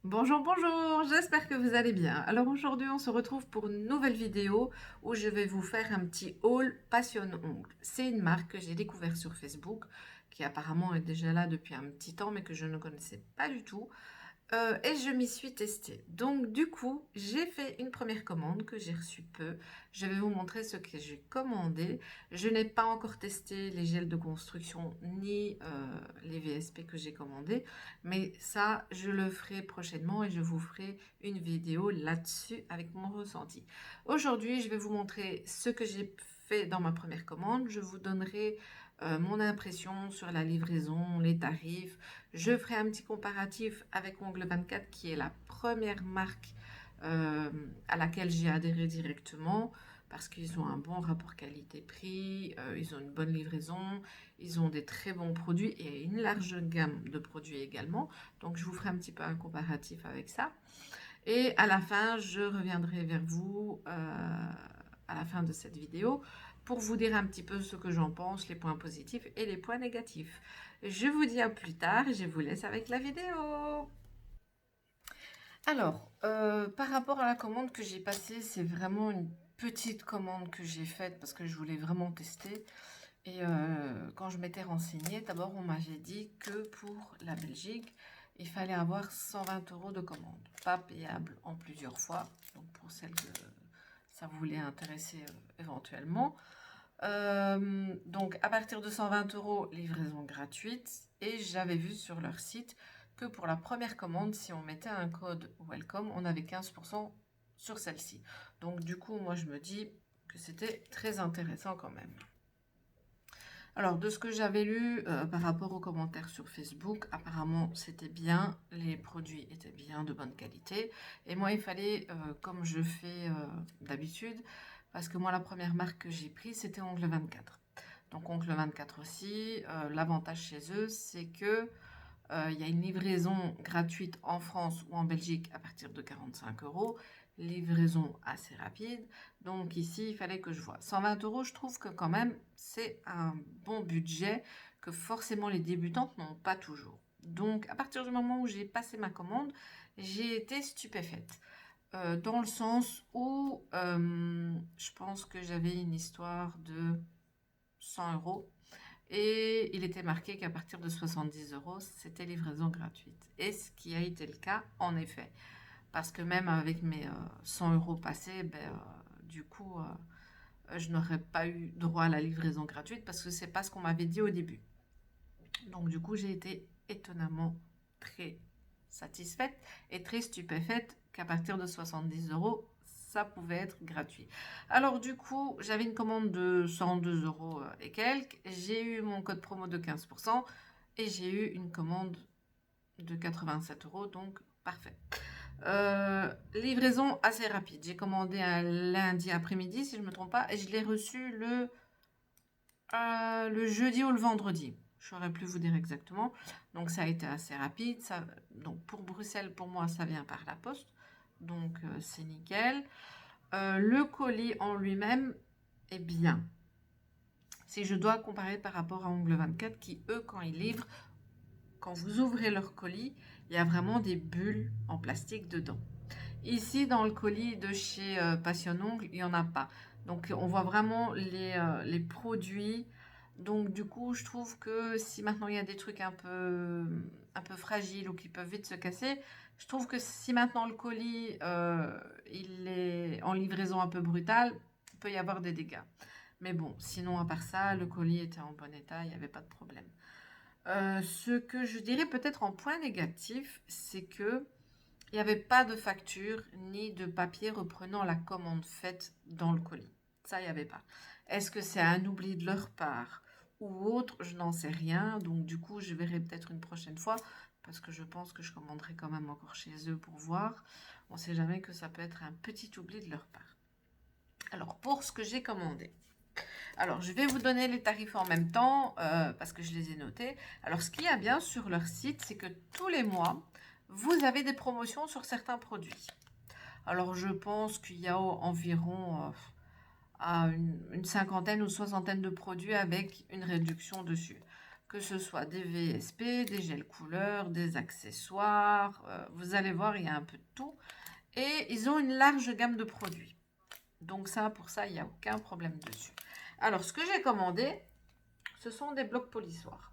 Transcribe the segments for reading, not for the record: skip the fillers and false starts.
Bonjour, bonjour, j'espère que vous allez bien. Alors aujourd'hui, on se retrouve pour une nouvelle vidéo où je vais vous faire un petit haul Passion Ongle. C'est une marque que j'ai découvert sur Facebook, qui apparemment est déjà là depuis un petit temps, mais que je ne connaissais pas du tout. Et je m'y suis testée. Donc du coup, j'ai fait une première commande que j'ai reçue peu. Je vais vous montrer ce que j'ai commandé. Je n'ai pas encore testé les gels de construction ni les VSP que j'ai commandés. Mais ça, je le ferai prochainement et je vous ferai une vidéo là-dessus avec mon ressenti. Aujourd'hui, je vais vous montrer ce que j'ai fait dans ma première commande. Je vous donnerai mon impression sur la livraison, les tarifs. Je ferai un petit comparatif avec Ongle 24 qui est la première marque à laquelle j'ai adhéré directement parce qu'ils ont un bon rapport qualité-prix, ils ont une bonne livraison, ils ont des très bons produits et une large gamme de produits également. Donc je vous ferai un petit peu un comparatif avec ça. Et à la fin, je reviendrai vers vous à la fin de cette vidéo pour vous dire un petit peu ce que j'en pense, les points positifs et les points négatifs. Je vous dis à plus tard et je vous laisse avec la vidéo. Alors, par rapport à la commande que j'ai passée, c'est vraiment une petite commande que j'ai faite parce que je voulais vraiment tester. Et quand je m'étais renseignée, d'abord on m'avait dit que pour la Belgique, il fallait avoir 120 € de commande, pas payable en plusieurs fois. Donc pour celles que ça voulait intéresser éventuellement. Donc à partir de 120 €, livraison gratuite. Et j'avais vu sur leur site que pour la première commande, si on mettait un code Welcome, on avait 15% sur celle-ci. Donc du coup, moi je me dis que c'était très intéressant quand même. Alors, de ce que j'avais lu par rapport aux commentaires sur Facebook, apparemment c'était bien, les produits étaient bien de bonne qualité. Et moi, il fallait, comme je fais d'habitude, parce que moi, la première marque que j'ai prise, c'était Ongle 24. Donc, Ongle 24 aussi, l'avantage chez eux, c'est que il y a une livraison gratuite en France ou en Belgique à partir de 45 €. Livraison assez rapide. Donc ici, il fallait que je vois. 120 €, je trouve que quand même, c'est un bon budget que forcément les débutantes n'ont pas toujours. Donc à partir du moment où j'ai passé ma commande, j'ai été stupéfaite. Dans le sens où je pense que j'avais une histoire de 100 € et il était marqué qu'à partir de 70 €, c'était livraison gratuite. Et ce qui a été le cas, en effet. Parce que même avec mes 100 € passés, du coup, je n'aurais pas eu droit à la livraison gratuite parce que c'est pas ce qu'on m'avait dit au début. Donc du coup, j'ai été étonnamment très satisfaite et très stupéfaite qu'à partir de 70 €, ça pouvait être gratuit. Alors du coup, j'avais une commande de 102 € et quelques. J'ai eu mon code promo de 15% et j'ai eu une commande de 87 €, donc parfait. Livraison assez rapide. J'ai commandé un lundi après-midi, si je ne me trompe pas, et je l'ai reçu le jeudi ou le vendredi. Je saurais plus vous dire exactement. Donc ça a été assez rapide. Donc pour Bruxelles, pour moi, ça vient par la poste. Donc c'est nickel. Le colis en lui-même est bien. Si je dois comparer par rapport à Ongle 24, qui eux, quand ils livrent, quand vous ouvrez leur colis, il y a vraiment des bulles en plastique dedans. Ici, dans le colis de chez Passion Ongle, il n'y en a pas. Donc, on voit vraiment les produits. Donc, du coup, je trouve que si maintenant il y a des trucs un peu fragiles ou qui peuvent vite se casser, je trouve que si maintenant le colis il est en livraison un peu brutale, il peut y avoir des dégâts. Mais bon, sinon, à part ça, le colis était en bon état, il n'y avait pas de problème. Ce que je dirais peut-être en point négatif, c'est que il n'y avait pas de facture ni de papier reprenant la commande faite dans le colis. Ça, il n'y avait pas. Est-ce que c'est un oubli de leur part ou autre? Je n'en sais rien. Donc, du coup, je verrai peut-être une prochaine fois parce que je pense que je commanderai quand même encore chez eux pour voir. On ne sait jamais que ça peut être un petit oubli de leur part. Alors, pour ce que j'ai commandé. Alors, je vais vous donner les tarifs en même temps parce que je les ai notés. Alors, ce qu'il y a bien sur leur site, c'est que tous les mois, vous avez des promotions sur certains produits. Alors, je pense qu'il y a environ une cinquantaine ou soixantaine de produits avec une réduction dessus. que ce soit des VSP, des gels couleurs, des accessoires. Vous allez voir, il y a un peu de tout. Et ils ont une large gamme de produits. Donc ça, pour ça, il n'y a aucun problème dessus. Alors, ce que j'ai commandé, ce sont des blocs polissoirs.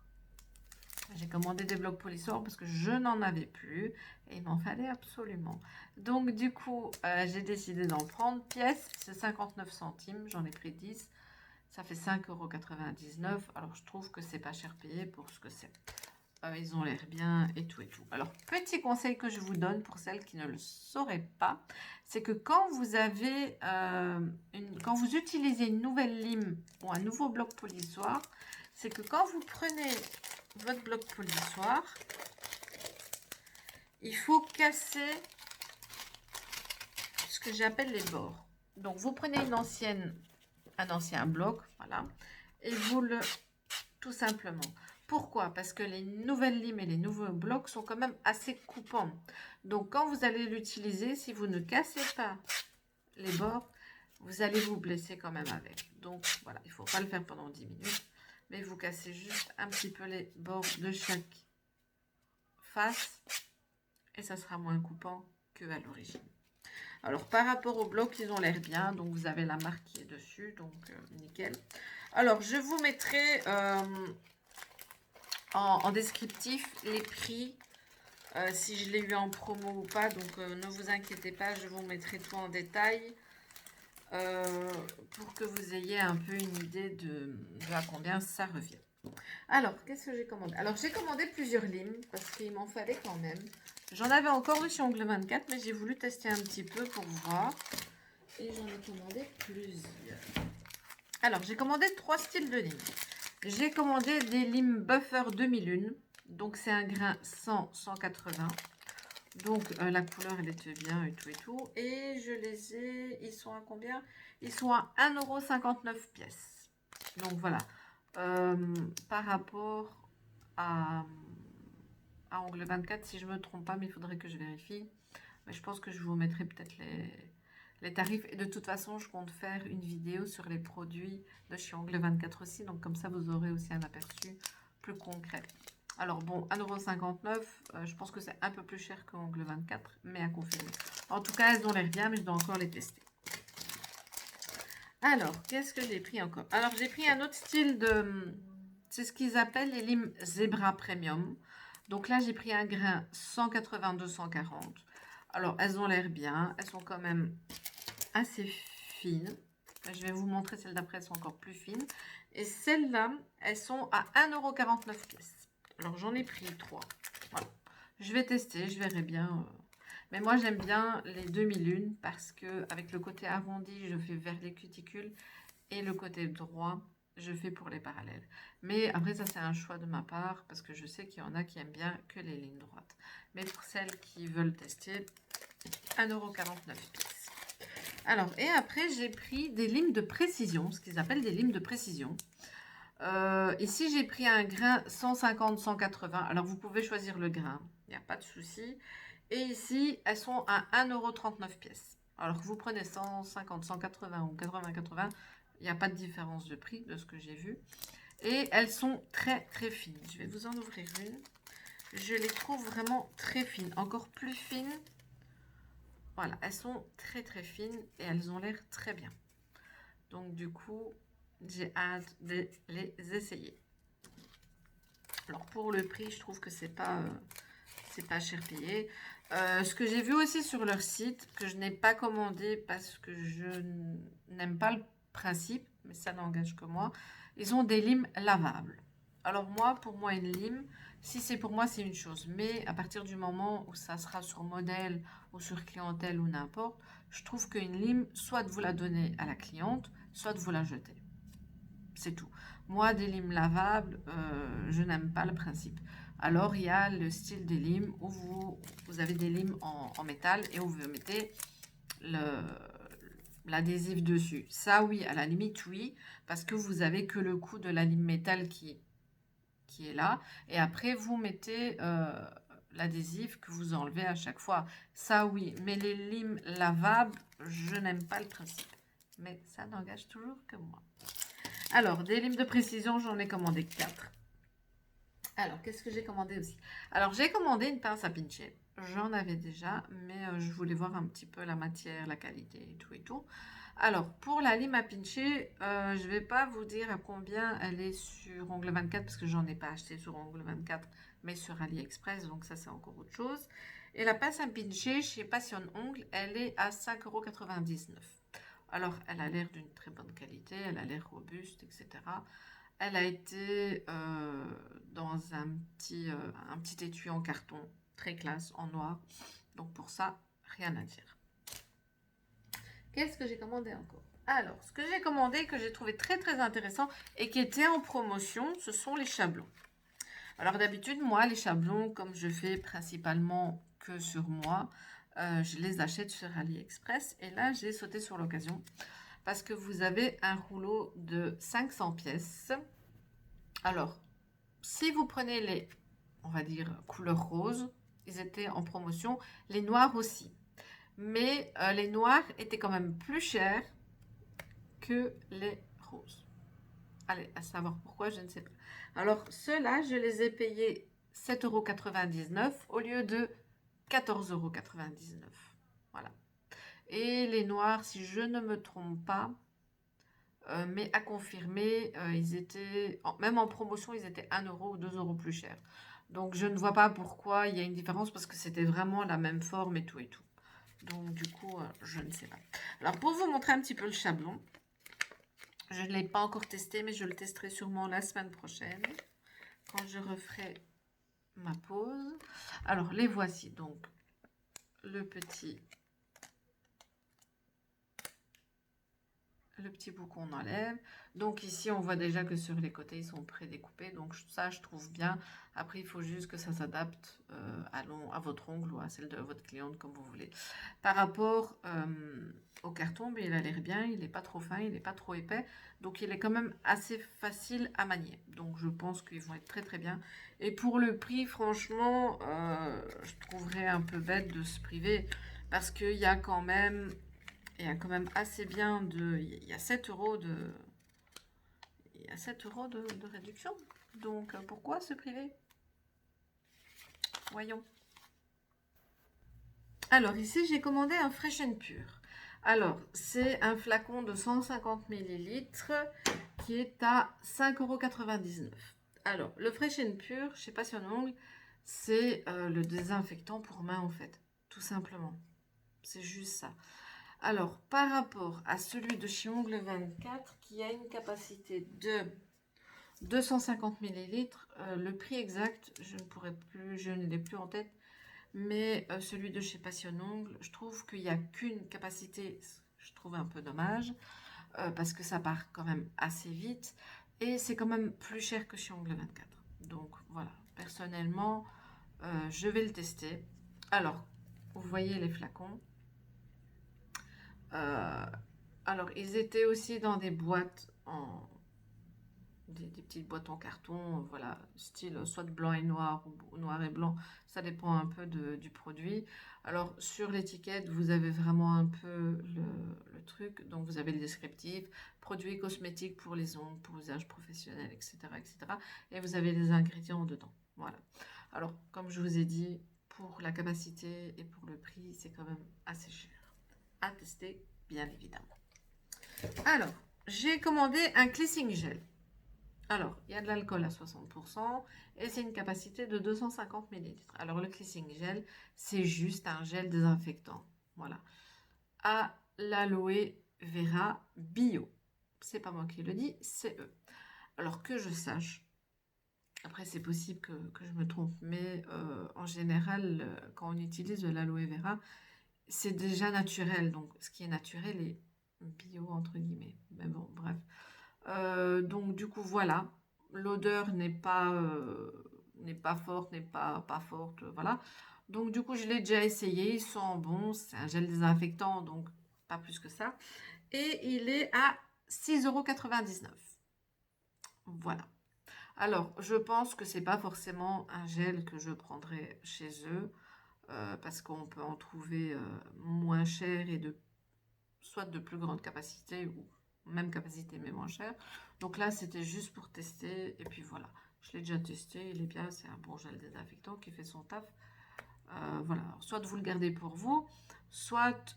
J'ai commandé des blocs polissoirs parce que je n'en avais plus et il m'en fallait absolument. Donc du coup, j'ai décidé d'en prendre. Pièce, c'est 59 centimes, j'en ai pris 10. Ça fait 5,99 €. Alors je trouve que c'est pas cher payé pour ce que c'est. Ils ont l'air bien et tout et tout. Alors, petit conseil que je vous donne pour celles qui ne le sauraient pas, c'est que quand vous avez quand vous utilisez une nouvelle lime ou un nouveau bloc polissoir, c'est que quand vous prenez votre bloc polissoir, il faut casser ce que j'appelle les bords. Donc, vous prenez un ancien bloc, voilà, et vous le... tout simplement. Pourquoi? Parce que les nouvelles limes et les nouveaux blocs sont quand même assez coupants. Donc, quand vous allez l'utiliser, si vous ne cassez pas les bords, vous allez vous blesser quand même avec. Donc, voilà, il ne faut pas le faire pendant 10 minutes. Mais vous cassez juste un petit peu les bords de chaque face. Et ça sera moins coupant qu'à l'origine. Alors, par rapport aux blocs, ils ont l'air bien. Donc, vous avez la marque qui est dessus. Donc, nickel. Alors, je vous mettrai... en descriptif les prix, si je l'ai eu en promo ou pas. Donc ne vous inquiétez pas, je vous mettrai tout en détail pour que vous ayez un peu une idée de à combien ça revient. Alors, qu'est-ce que j'ai commandé? Alors, j'ai commandé plusieurs limes parce qu'il m'en fallait quand même. J'en avais encore eu chez Ongle 24, mais j'ai voulu tester un petit peu pour voir. Et j'en ai commandé plusieurs. Alors, j'ai commandé 3 styles de limes. J'ai commandé des limes Buffer 2001. Donc, c'est un grain 100-180. Donc, la couleur, elle était bien et tout et tout. Et je les ai... Ils sont à combien? Ils sont à 1,59 € pièce. Donc, voilà. Par rapport à Ongle 24, si je ne me trompe pas, mais il faudrait que je vérifie. Mais je pense que je vous mettrai peut-être les tarifs. Et de toute façon, je compte faire une vidéo sur les produits de chez Ongle 24 aussi. Donc, comme ça, vous aurez aussi un aperçu plus concret. Alors, bon, 1,59 €, je pense que c'est un peu plus cher que Ongle 24, mais à confirmer. En tout cas, elles ont l'air bien, mais je dois encore les tester. Alors, qu'est-ce que j'ai pris encore? Alors, j'ai pris un autre style de... C'est ce qu'ils appellent les limes Zebra Premium. Donc là, j'ai pris un grain 180-240. Alors, elles ont l'air bien. Elles sont quand même assez fines. Je vais vous montrer celles d'après, elles sont encore plus fines. Et celles-là, elles sont à 1,49 € pièce. Alors, j'en ai pris 3. Voilà. Je vais tester, je verrai bien. Mais moi, j'aime bien les 2001 parce que avec le côté arrondi, je fais vers les cuticules et le côté droit, je fais pour les parallèles. Mais après, ça, c'est un choix de ma part parce que je sais qu'il y en a qui aiment bien que les lignes droites. Mais pour celles qui veulent tester, 1,49 € pièce. Alors, et après, j'ai pris des limes de précision, ce qu'ils appellent des limes de précision. Ici, j'ai pris un grain 150-180. Alors, vous pouvez choisir le grain, il n'y a pas de souci. Et ici, elles sont à 1,39 € pièce. Alors que vous prenez 150, 180 ou 80-80, il n'y a pas de différence de prix de ce que j'ai vu. Et elles sont très très fines. Je vais vous en ouvrir une. Je les trouve vraiment très fines, encore plus fines. Voilà, elles sont très très fines et elles ont l'air très bien. Donc du coup, j'ai hâte de les essayer. Alors pour le prix, je trouve que c'est pas cher payé. Ce que j'ai vu aussi sur leur site, que je n'ai pas commandé parce que je n'aime pas le principe, mais ça n'engage que moi, ils ont des limes lavables. Alors moi, pour moi, une lime, si c'est pour moi, c'est une chose. Mais à partir du moment où ça sera sur modèle ou sur clientèle ou n'importe, je trouve qu'une lime, soit de vous la donner à la cliente, soit de vous la jeter. C'est tout. Moi, des limes lavables, je n'aime pas le principe. Alors, il y a le style des limes où vous avez des limes en métal et où vous mettez l'adhésif dessus. Ça, oui, à la limite, oui, parce que vous avez que le coup de la lime métal qui est là. Et après, vous mettez l'adhésif que vous enlevez à chaque fois. Ça, oui. Mais les limes lavables, je n'aime pas le principe. Mais ça n'engage toujours que moi. Alors, des limes de précision, j'en ai commandé 4. Alors, qu'est-ce que j'ai commandé aussi? Alors, j'ai commandé une pince à pincher. J'en avais déjà, mais je voulais voir un petit peu la matière, la qualité et tout et tout. Alors, pour la lime à pincher, je ne vais pas vous dire à combien elle est sur Ongle 24 parce que j'en ai pas acheté sur Ongle 24, mais sur AliExpress, donc ça c'est encore autre chose. Et la pince à pincher chez Passion Ongle, elle est à 5,99 €. Alors, elle a l'air d'une très bonne qualité, elle a l'air robuste, etc. Elle a été dans un petit étui en carton, très classe, en noir. Donc pour ça, rien à dire. Qu'est-ce que j'ai commandé encore? Alors, ce que j'ai commandé, que j'ai trouvé très très intéressant et qui était en promotion, ce sont les chablons. Alors d'habitude, moi, les chablons, comme je fais principalement que sur moi, je les achète sur AliExpress. Et là, j'ai sauté sur l'occasion parce que vous avez un rouleau de 500 pièces. Alors, si vous prenez les, on va dire, couleur rose, ils étaient en promotion, les noirs aussi. Mais les noirs étaient quand même plus chers que les roses. Allez, à savoir pourquoi, je ne sais pas. Alors, ceux-là, je les ai payés 7,99 € au lieu de 14,99 €. Voilà. Et les noirs, si je ne me trompe pas, mais à confirmer, ils étaient, même en promotion, ils étaient 1 € ou 2 € plus chers. Donc, je ne vois pas pourquoi il y a une différence parce que c'était vraiment la même forme et tout et tout. Donc, du coup, je ne sais pas. Alors, pour vous montrer un petit peu le chablon, je ne l'ai pas encore testé, mais je le testerai sûrement la semaine prochaine, quand je referai ma pause. Alors, les voici. Donc, le petit bout qu'on enlève. Donc ici, on voit déjà que sur les côtés, ils sont prédécoupés. Donc ça, je trouve bien. Après, il faut juste que ça s'adapte à votre ongle ou à celle de votre cliente, comme vous voulez. Par rapport au carton, mais il a l'air bien. Il n'est pas trop fin, il n'est pas trop épais. Donc il est quand même assez facile à manier. Donc je pense qu'ils vont être très très bien. Et pour le prix, franchement, je trouverais un peu bête de se priver. Parce qu'il y a quand même... Il y a quand même assez bien de... Il y a 7 € de... Il y a 7 € de réduction. Donc, pourquoi se priver? Voyons. Alors, ici, j'ai commandé un Fresh and Pure. Alors, c'est un flacon de 150 ml qui est à 5,99 €. Alors, le Fresh and Pure, chez Passion Ongle, c'est le désinfectant pour main, en fait. Tout simplement. C'est juste ça. Alors, par rapport à celui de chez Ongle 24, qui a une capacité de 250 ml, le prix exact, je ne l'ai plus en tête, mais celui de chez Passion Ongle, je trouve qu'il n'y a qu'une capacité, je trouve un peu dommage, parce que ça part quand même assez vite, et c'est quand même plus cher que chez Ongle 24. Donc voilà, personnellement, je vais le tester. Alors, vous voyez les flacons. Alors, ils étaient aussi dans des boîtes des petites boîtes en carton, voilà, style soit blanc et noir ou noir et blanc, ça dépend un peu du produit. Alors, sur l'étiquette, vous avez vraiment un peu le truc, donc vous avez le descriptif, produits cosmétiques pour les ongles, pour usage professionnel, etc., etc. Et vous avez les ingrédients dedans, voilà. Alors, comme je vous ai dit, pour la capacité et pour le prix, c'est quand même assez cher. À tester, bien évidemment. Alors, j'ai commandé un cleansing gel. Alors, il y a de l'alcool à 60% et c'est une capacité de 250 ml. Alors, le cleansing gel, c'est juste un gel désinfectant. Voilà. À l'aloe vera bio. C'est pas moi qui le dis, c'est eux. Alors, que je sache, après c'est possible que je me trompe, mais en général, quand on utilise de l'aloe vera, c'est déjà naturel. Donc, ce qui est naturel est bio, entre guillemets. Mais bon, bref. Donc, du coup, voilà. L'odeur n'est pas forte, pas forte, voilà. Donc, du coup, je l'ai déjà essayé. Il sent bon. C'est un gel désinfectant, donc pas plus que ça. Et il est à 6,99 €. Voilà. Alors, je pense que c'est pas forcément un gel que je prendrai chez eux. Parce qu'on peut en trouver moins cher et soit de plus grande capacité ou même capacité mais moins cher. Donc là, c'était juste pour tester et puis voilà. Je l'ai déjà testé, il est bien, c'est un bon gel désinfectant qui fait son taf. Voilà, alors, soit vous le gardez pour vous, soit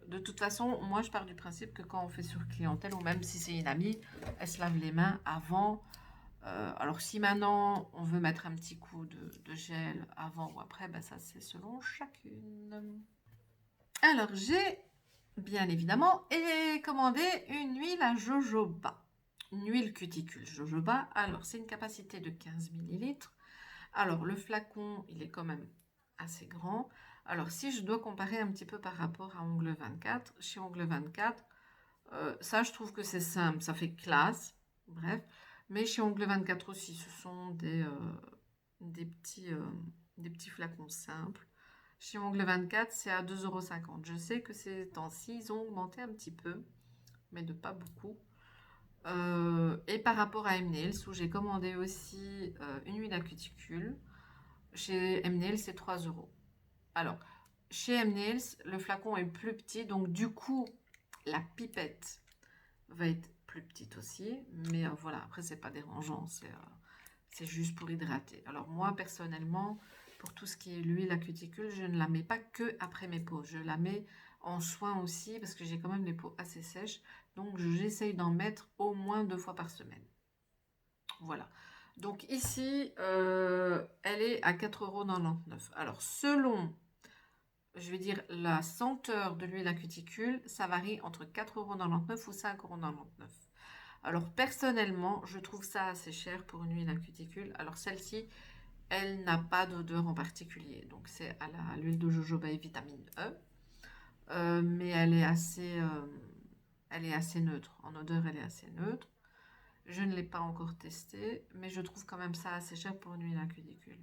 de toute façon, moi je pars du principe que quand on fait sur clientèle, ou même si c'est une amie, elle se lave les mains avant. Alors si maintenant on veut mettre un petit coup de gel avant ou après, ben ça c'est selon chacune. Alors j'ai bien évidemment commandé une huile à jojoba. Une huile cuticule jojoba. Alors c'est une capacité de 15 millilitres. Alors le flacon il est quand même assez grand. Alors si je dois comparer un petit peu par rapport à Ongle 24, chez Ongle 24, ça je trouve que c'est simple, ça fait classe, bref. Mais chez Ongle 24 aussi, ce sont des petits flacons simples. Chez Ongle 24, c'est à 2,50 €. Je sais que ces temps-ci, ils ont augmenté un petit peu, mais de pas beaucoup. Et par rapport à M-Nails, où j'ai commandé aussi une huile à cuticule, chez M-Nails, c'est 3 €. Alors, chez M-Nails, le flacon est plus petit, donc du coup, la pipette va être plus petite aussi. Mais voilà, après, c'est pas dérangeant, c'est juste pour hydrater. Alors moi, personnellement, pour tout ce qui est l'huile à cuticule, je ne la mets pas que après mes peaux. Je la mets en soin aussi, parce que j'ai quand même les peaux assez sèches. Donc, j'essaye d'en mettre au moins 2 fois par semaine. Voilà. Donc ici, elle est à 4,99 €. Alors, selon, je vais dire, la senteur de l'huile à cuticule, ça varie entre 4,99 € ou 5,99 €. Alors, personnellement, je trouve ça assez cher pour une huile à cuticule. Alors, celle-ci, elle n'a pas d'odeur en particulier. Donc, c'est à l'huile de jojoba et vitamine E. Mais elle est assez neutre. En odeur, elle est assez neutre. Je ne l'ai pas encore testée, mais je trouve quand même ça assez cher pour une huile à cuticule.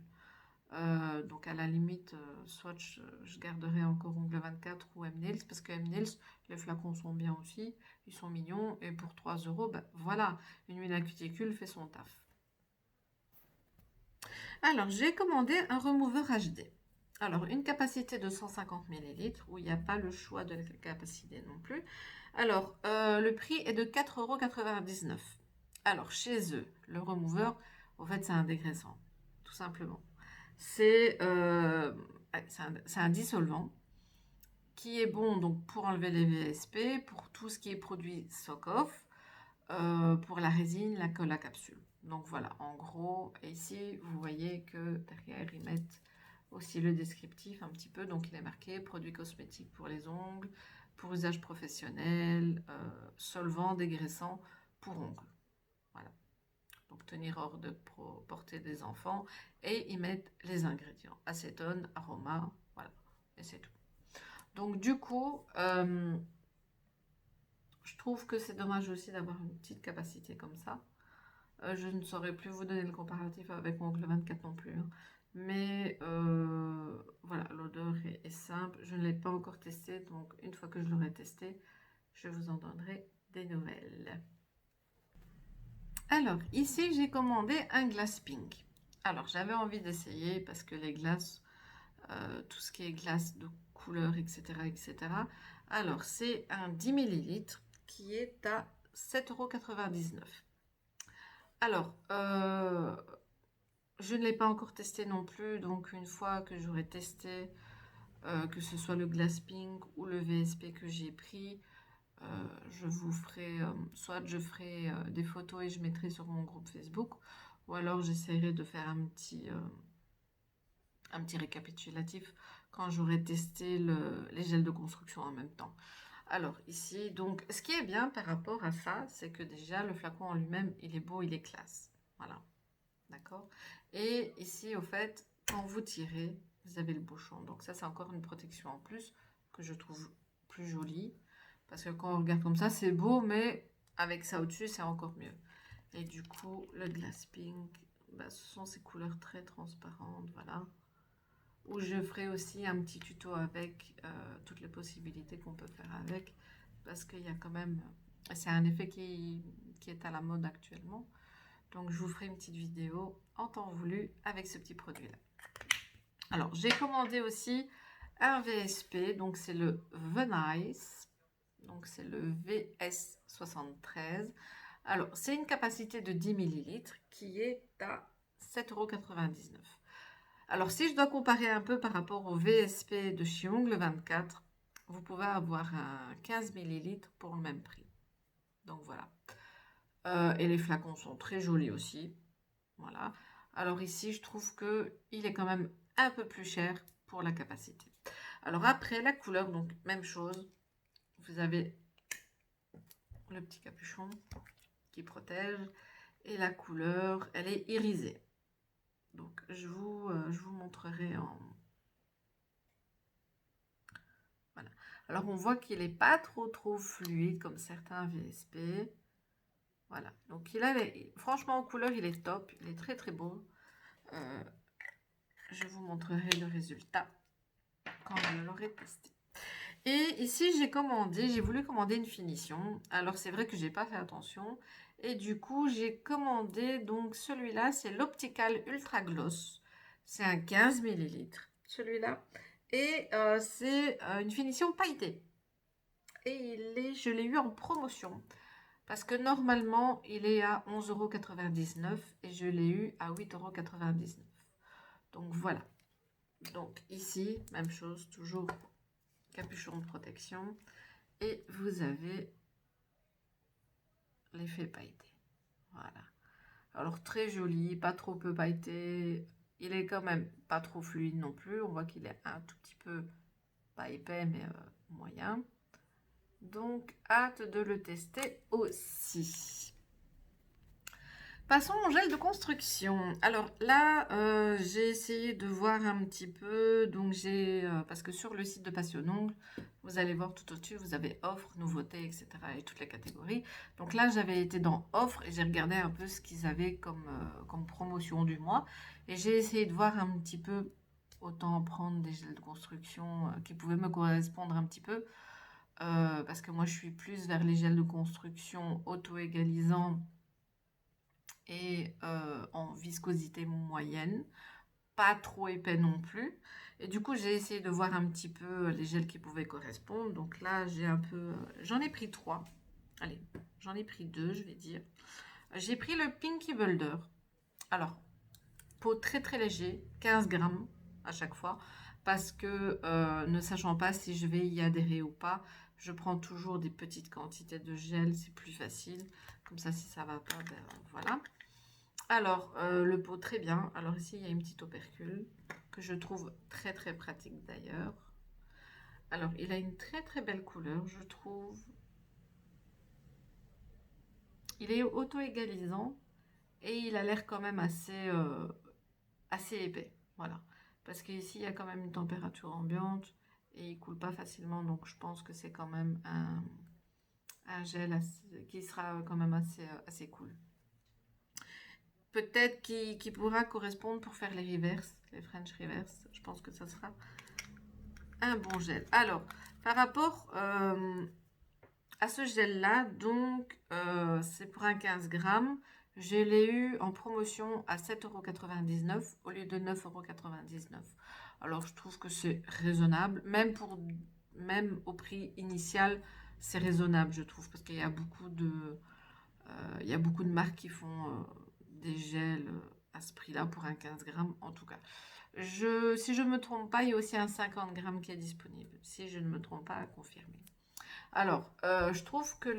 Donc à la limite, soit je garderai encore Ongle 24 ou M-Nails, parce que M-Nails, les flacons sont bien aussi, ils sont mignons, et pour 3 €, ben voilà, une huile à cuticule fait son taf. Alors j'ai commandé un remover HD. Alors une capacité de 150 millilitres, où il n'y a pas le choix de la capacité non plus. Alors le prix est de 4,99 €. Alors chez eux, le remover, en fait c'est un dégraissant, tout simplement. C'est un dissolvant qui est bon donc pour enlever les VSP, pour tout ce qui est produit Sock-Off, pour la résine, la colle à capsule. Donc voilà, en gros, ici, vous voyez que derrière, ils mettent aussi le descriptif un petit peu. Donc il est marqué produits cosmétiques pour les ongles, pour usage professionnel, solvant, dégraissant pour ongles. Voilà. Donc tenir hors de portée des enfants, et ils mettent les ingrédients, acétone, aroma, voilà, et c'est tout. Donc du coup, je trouve que c'est dommage aussi d'avoir une petite capacité comme ça. Je ne saurais plus vous donner le comparatif avec Ongle 24 non plus, hein. Mais voilà, l'odeur est simple. Je ne l'ai pas encore testé, donc une fois que je l'aurai testé, je vous en donnerai des nouvelles. Alors, ici, j'ai commandé un glace pink. Alors, j'avais envie d'essayer parce que les glaces, tout ce qui est glace de couleur, etc., etc. Alors, c'est un 10 millilitres qui est à 7,99 €. Alors, je ne l'ai pas encore testé non plus, donc une fois que j'aurai testé, que ce soit le glace pink ou le VSP que j'ai pris, je vous ferai, soit je ferai des photos et je mettrai sur mon groupe Facebook, ou alors j'essaierai de faire un petit récapitulatif quand j'aurai testé les gels de construction en même temps. Alors ici, donc, ce qui est bien par rapport à ça, c'est que déjà le flacon en lui-même, il est beau, il est classe. Voilà, d'accord. Et ici, au fait, quand vous tirez, vous avez le bouchon. Donc ça, c'est encore une protection en plus que je trouve plus jolie. Parce que quand on regarde comme ça, c'est beau, mais avec ça au-dessus, c'est encore mieux. Et du coup, le glace pink, bah, ce sont ces couleurs très transparentes, voilà. Où je ferai aussi un petit tuto avec toutes les possibilités qu'on peut faire avec. Parce qu'il y a quand même... C'est un effet qui est à la mode actuellement. Donc, je vous ferai une petite vidéo en temps voulu avec ce petit produit-là. Alors, j'ai commandé aussi un VSP. Donc, c'est le Venice. Donc, c'est le VS73. Alors, c'est une capacité de 10 millilitres qui est à 7,99 €. Alors, si je dois comparer un peu par rapport au VSP de chez Ongle 24, vous pouvez avoir un 15 millilitres pour le même prix. Donc, voilà. Et les flacons sont très jolis aussi. Voilà. Alors ici, je trouve qu'il est quand même un peu plus cher pour la capacité. Alors après, la couleur, donc même chose. Vous avez le petit capuchon qui protège. Et la couleur, elle est irisée. Donc je vous montrerai en... Voilà. Alors on voit qu'il n'est pas trop fluide comme certains VSP. Voilà. Donc il a franchement en couleur, il est top. Il est très beau. Je vous montrerai le résultat quand je l'aurai testé. Et ici, j'ai voulu commander une finition. Alors, c'est vrai que j'ai pas fait attention. Et du coup, j'ai commandé, donc celui-là, c'est l'Optical Ultra Gloss. C'est un 15 millilitres, celui-là. Et c'est une finition pailletée. Et je l'ai eu en promotion. Parce que normalement, il est à 11,99 € et je l'ai eu à 8,99 €. Donc, voilà. Donc, ici, même chose, toujours capuchon de protection. Et vous avez l'effet pailleté. Voilà. Alors très joli, pas trop peu pailleté. Il est quand même pas trop fluide non plus. On voit qu'il est un tout petit peu, pas épais, mais moyen. Donc, hâte de le tester aussi. Passons au gel de construction. Alors là, j'ai essayé de voir un petit peu. Donc parce que sur le site de Passion Ongle, vous allez voir tout au-dessus, vous avez offres, nouveautés, etc. et toutes les catégories. Donc là, j'avais été dans offres et j'ai regardé un peu ce qu'ils avaient comme promotion du mois. Et j'ai essayé de voir un petit peu, autant prendre des gels de construction qui pouvaient me correspondre un petit peu. Parce que moi, je suis plus vers les gels de construction auto-égalisants et en viscosité moyenne, pas trop épais non plus. Et du coup, j'ai essayé de voir un petit peu les gels qui pouvaient correspondre. Donc là, j'en ai pris 3. Allez, j'en ai pris 2, je vais dire. J'ai pris le Pinky Builder. Alors, peau très léger, 15 grammes à chaque fois. Parce que ne sachant pas si je vais y adhérer ou pas, je prends toujours des petites quantités de gel, c'est plus facile. Comme ça, si ça va pas, ben voilà. Alors, le pot, très bien. Alors ici, il y a une petite opercule que je trouve très pratique d'ailleurs. Alors, il a une très belle couleur, je trouve. Il est auto-égalisant et il a l'air quand même assez épais. Voilà. Parce qu'ici, il y a quand même une température ambiante et il coule pas facilement. Donc, je pense que c'est quand même un gel qui sera quand même assez cool. Peut-être qui pourra correspondre pour faire les reverses, les French reverse. Je pense que ça sera un bon gel. Alors, par rapport à ce gel-là, donc, c'est pour un 15 grammes. Je l'ai eu en promotion à 7,99 € au lieu de 9,99 €. Alors, je trouve que c'est raisonnable. Même au prix initial, c'est raisonnable, je trouve. Parce qu'il y a beaucoup de marques qui font des gels à ce prix-là pour un 15 grammes, en tout cas. Si je ne me trompe pas, il y a aussi un 50 grammes qui est disponible. Si je ne me trompe pas, à confirmer. Alors, je trouve que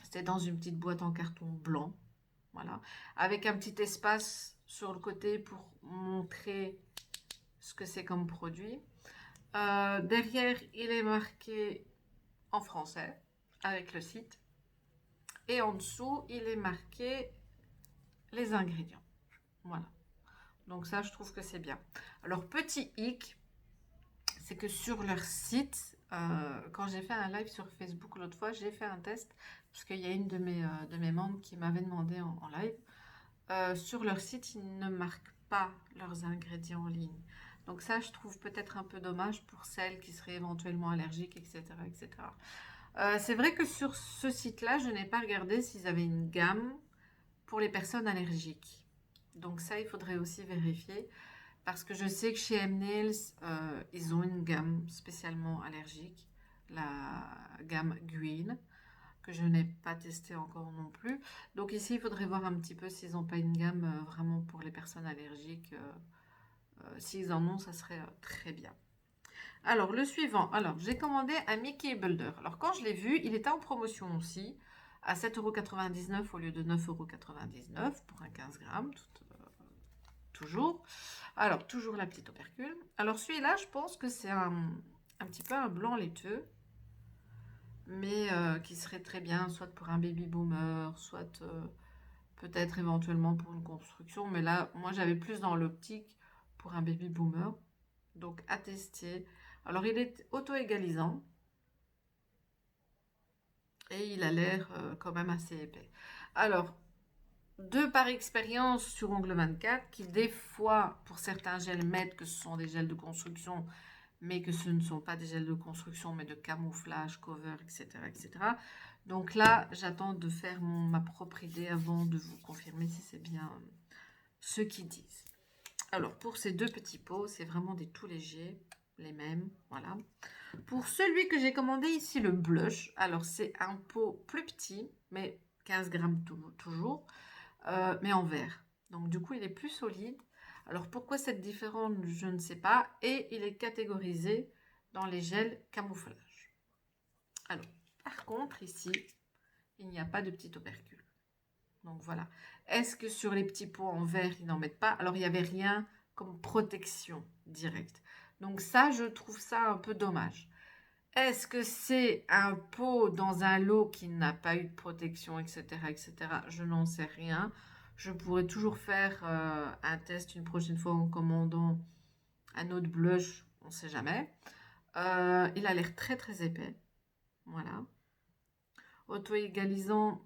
c'était dans une petite boîte en carton blanc. Voilà. Avec un petit espace sur le côté pour montrer ce que c'est comme produit. Derrière, il est marqué en français avec le site. Et en dessous, il est marqué les ingrédients. Voilà. Donc ça, je trouve que c'est bien. Alors, petit hic, c'est que sur leur site, quand j'ai fait un live sur Facebook l'autre fois, j'ai fait un test, parce qu'il y a une de mes membres qui m'avait demandé en live. Sur leur site, ils ne marquent pas leurs ingrédients en ligne. Donc ça, je trouve peut-être un peu dommage pour celles qui seraient éventuellement allergiques, etc. etc. C'est vrai que sur ce site-là, je n'ai pas regardé s'ils avaient une gamme pour les personnes allergiques. Donc ça, il faudrait aussi vérifier. Parce que je sais que chez M-Nails, ils ont une gamme spécialement allergique, la gamme Green. que je n'ai pas testé encore non plus. Donc ici, il faudrait voir un petit peu s'ils n'ont pas une gamme vraiment pour les personnes allergiques. S'ils en ont, ça serait très bien. Alors, le suivant. Alors, j'ai commandé un Mickey Builder. Alors, quand je l'ai vu, il était en promotion aussi, à 7,99 € au lieu de 9,99 € pour un 15 grammes, toujours. Alors, toujours la petite opercule. Alors, celui-là, je pense que c'est un petit peu un blanc laiteux, mais qui serait très bien, soit pour un baby boomer, soit peut-être éventuellement pour une construction. Mais là, moi, j'avais plus dans l'optique pour un baby boomer. Donc, à tester. Alors, il est auto-égalisant. Et il a l'air quand même assez épais. Alors, de par expérience sur Ongle 24, qui des fois, pour certains gels, mettent que ce sont des gels de construction, mais que ce ne sont pas des gels de construction, mais de camouflage, cover, etc. etc. Donc là, j'attends de faire ma propre idée avant de vous confirmer si c'est bien ce qu'ils disent. Alors, pour ces deux petits pots, c'est vraiment des tout légers, les mêmes, voilà. Pour celui que j'ai commandé ici, le blush, alors c'est un pot plus petit, mais 15 grammes toujours, mais en verre. Donc du coup, il est plus solide. Alors pourquoi cette différence, je ne sais pas. Et il est catégorisé dans les gels camouflage. Alors, par contre, ici, il n'y a pas de petit opercule. Donc voilà. Est-ce que sur les petits pots en verre, ils n'en mettent pas? Alors, il n'y avait rien comme protection directe. Donc ça, je trouve ça un peu dommage. Est-ce que c'est un pot dans un lot qui n'a pas eu de protection, etc., etc. Je n'en sais rien. Je pourrais toujours faire un test une prochaine fois en commandant un autre blush, on ne sait jamais. Il a l'air très très épais. Voilà. Auto-égalisant,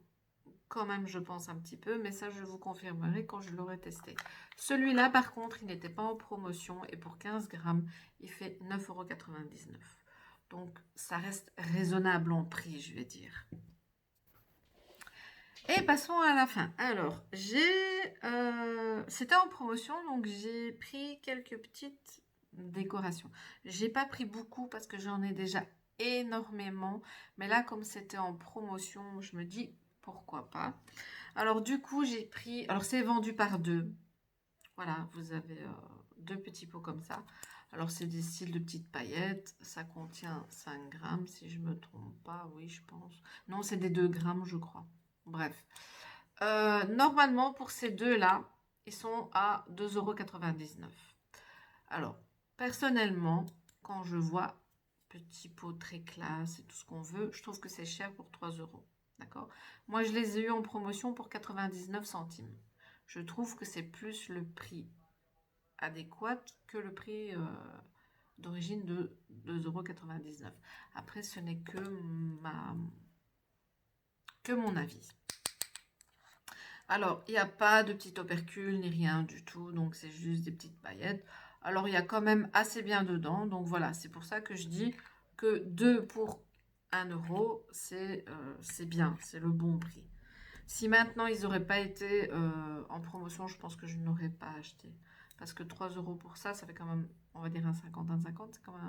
quand même, je pense un petit peu, mais ça, je vous confirmerai quand je l'aurai testé. Celui-là, par contre, il n'était pas en promotion et pour 15 grammes, il fait 9,99 €. Donc, ça reste raisonnable en prix, je vais dire. Et passons à la fin. Alors, c'était en promotion, donc j'ai pris quelques petites décorations. J'ai pas pris beaucoup parce que j'en ai déjà énormément. Mais là, comme c'était en promotion, je me dis pourquoi pas. Alors, du coup, j'ai pris... Alors, c'est vendu par deux. Voilà, vous avez deux petits pots comme ça. Alors, c'est des styles de petites paillettes. Ça contient 5 grammes, si je ne me trompe pas. Oui, je pense. Non, c'est des 2 grammes, je crois. Bref. Normalement, pour ces deux-là, ils sont à 2,99 €. Alors, personnellement, quand je vois petit pot très classe et tout ce qu'on veut, je trouve que c'est cher pour 3 €. D'accord? Moi, je les ai eu en promotion pour 99 centimes. Je trouve que c'est plus le prix adéquat que le prix d'origine de 2,99 €. Après, ce n'est que mon avis. Alors, il n'y a pas de petit opercule ni rien du tout, donc c'est juste des petites paillettes. Alors, il y a quand même assez bien dedans, donc voilà, c'est pour ça que je dis que 2 pour 1 €, c'est bien, c'est le bon prix. Si maintenant ils n'auraient pas été en promotion, je pense que je n'aurais pas acheté. Parce que 3 € pour ça, ça fait quand même, on va dire un 50, c'est quand même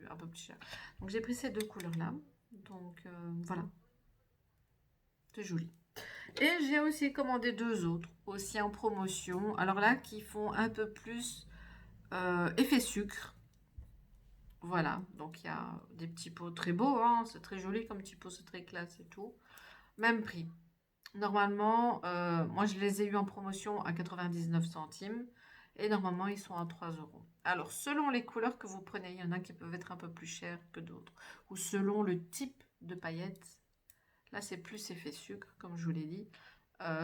un peu plus cher. Donc j'ai pris ces deux couleurs-là. Donc voilà, c'est joli. Et j'ai aussi commandé deux autres, aussi en promotion. Alors là, qui font un peu plus effet sucre. Voilà, donc il y a des petits pots très beaux, hein, c'est très joli comme petit pot, c'est très classe et tout. Même prix. Normalement, moi je les ai eu en promotion à 99 centimes et normalement ils sont à 3 €. Alors selon les couleurs que vous prenez, il y en a qui peuvent être un peu plus chers que d'autres. Ou selon le type de paillettes, là c'est plus effet sucre comme je vous l'ai dit.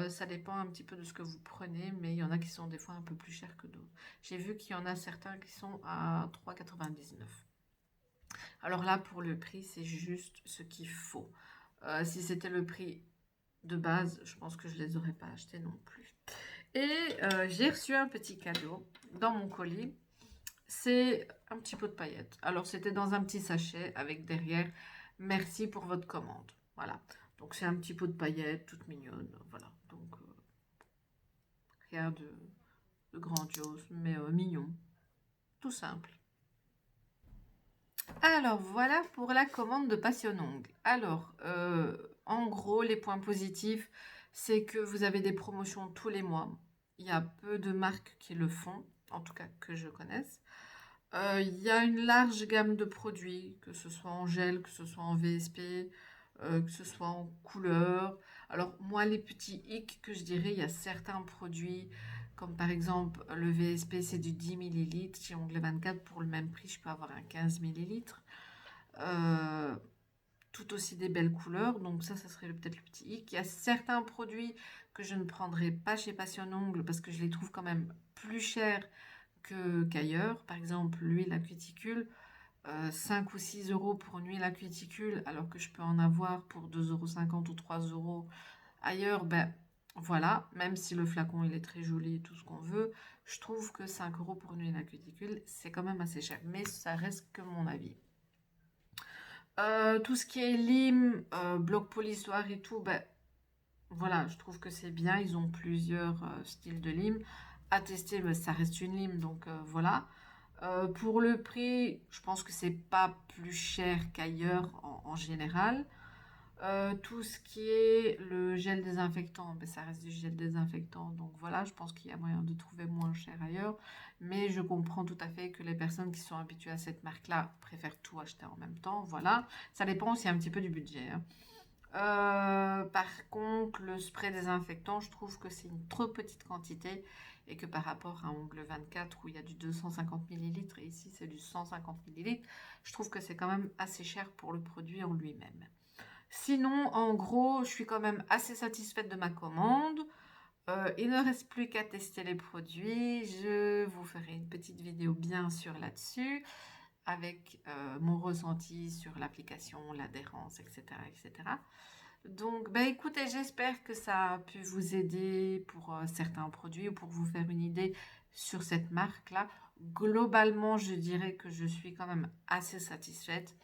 Ça dépend un petit peu de ce que vous prenez, mais il y en a qui sont des fois un peu plus chers que d'autres. J'ai vu qu'il y en a certains qui sont à 3,99 €. Alors là pour le prix c'est juste ce qu'il faut. Si c'était le prix de base, je pense que je les aurais pas achetés non plus. Et j'ai reçu un petit cadeau dans mon colis. C'est un petit pot de paillettes. Alors, c'était dans un petit sachet avec derrière « Merci pour votre commande ». Voilà. Donc, c'est un petit pot de paillettes, toute mignonne. Voilà. Donc, rien de grandiose, mais mignon. Tout simple. Alors, voilà pour la commande de Passion Ongle. Alors, En gros, les points positifs, c'est que vous avez des promotions tous les mois. Il y a peu de marques qui le font, en tout cas que je connaisse. Il y a une large gamme de produits, que ce soit en gel, que ce soit en VSP, que ce soit en couleur. Alors moi, les petits hicks que je dirais, il y a certains produits, comme par exemple le VSP, c'est du 10 millilitres. Chez Ongle 24, pour le même prix, je peux avoir un 15 millilitres. Euh, Tout aussi des belles couleurs, donc ça serait peut-être le petit hic. Il y a certains produits que je ne prendrai pas chez Passion Ongle parce que je les trouve quand même plus chers qu'ailleurs. Par exemple, l'huile à cuticule, 5 ou 6 euros pour une huile à cuticule, alors que je peux en avoir pour 2,50 € ou 3 euros ailleurs. Ben voilà, même si le flacon il est très joli et tout ce qu'on veut, je trouve que 5 euros pour une huile à cuticule, c'est quand même assez cher. Mais ça reste que mon avis. Tout ce qui est lime, bloc polissoir et tout, ben voilà, je trouve que c'est bien. Ils ont plusieurs styles de lime. À tester, ben, ça reste une lime, donc voilà. Pour le prix, je pense que c'est pas plus cher qu'ailleurs en général. Tout ce qui est le gel désinfectant, ben, ça reste du gel désinfectant. Donc voilà, je pense qu'il y a moyen de trouver moins cher ailleurs. Mais je comprends tout à fait que les personnes qui sont habituées à cette marque-là préfèrent tout acheter en même temps. Voilà, ça dépend aussi un petit peu du budget, hein. Par contre, le spray désinfectant, je trouve que c'est une trop petite quantité et que par rapport à Ongle 24 où il y a du 250 millilitres et ici c'est du 150 millilitres, je trouve que c'est quand même assez cher pour le produit en lui-même. Sinon, en gros, je suis quand même assez satisfaite de ma commande. Il ne reste plus qu'à tester les produits. Je vous ferai une petite vidéo bien sûr là-dessus avec mon ressenti sur l'application, l'adhérence, etc., etc. Donc, bah écoutez, j'espère que ça a pu vous aider pour certains produits ou pour vous faire une idée sur cette marque-là. Globalement, je dirais que je suis quand même assez satisfaite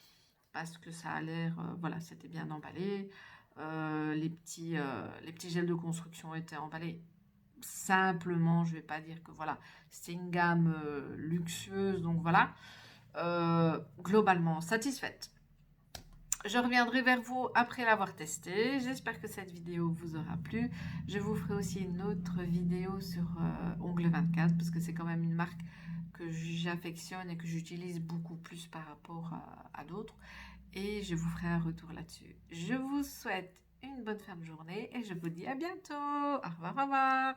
parce que ça a l'air, voilà, c'était bien emballé. Les petits gels de construction étaient emballés simplement. Je ne vais pas dire que voilà, c'était une gamme luxueuse, donc voilà. Globalement satisfaite. Je reviendrai vers vous après l'avoir testé. J'espère que cette vidéo vous aura plu. Je vous ferai aussi une autre vidéo sur Ongle 24 parce que c'est quand même une marque que j'affectionne et que j'utilise beaucoup plus par rapport à d'autres. Et je vous ferai un retour là-dessus. Je vous souhaite une bonne fin de journée et je vous dis à bientôt. Au revoir, au revoir.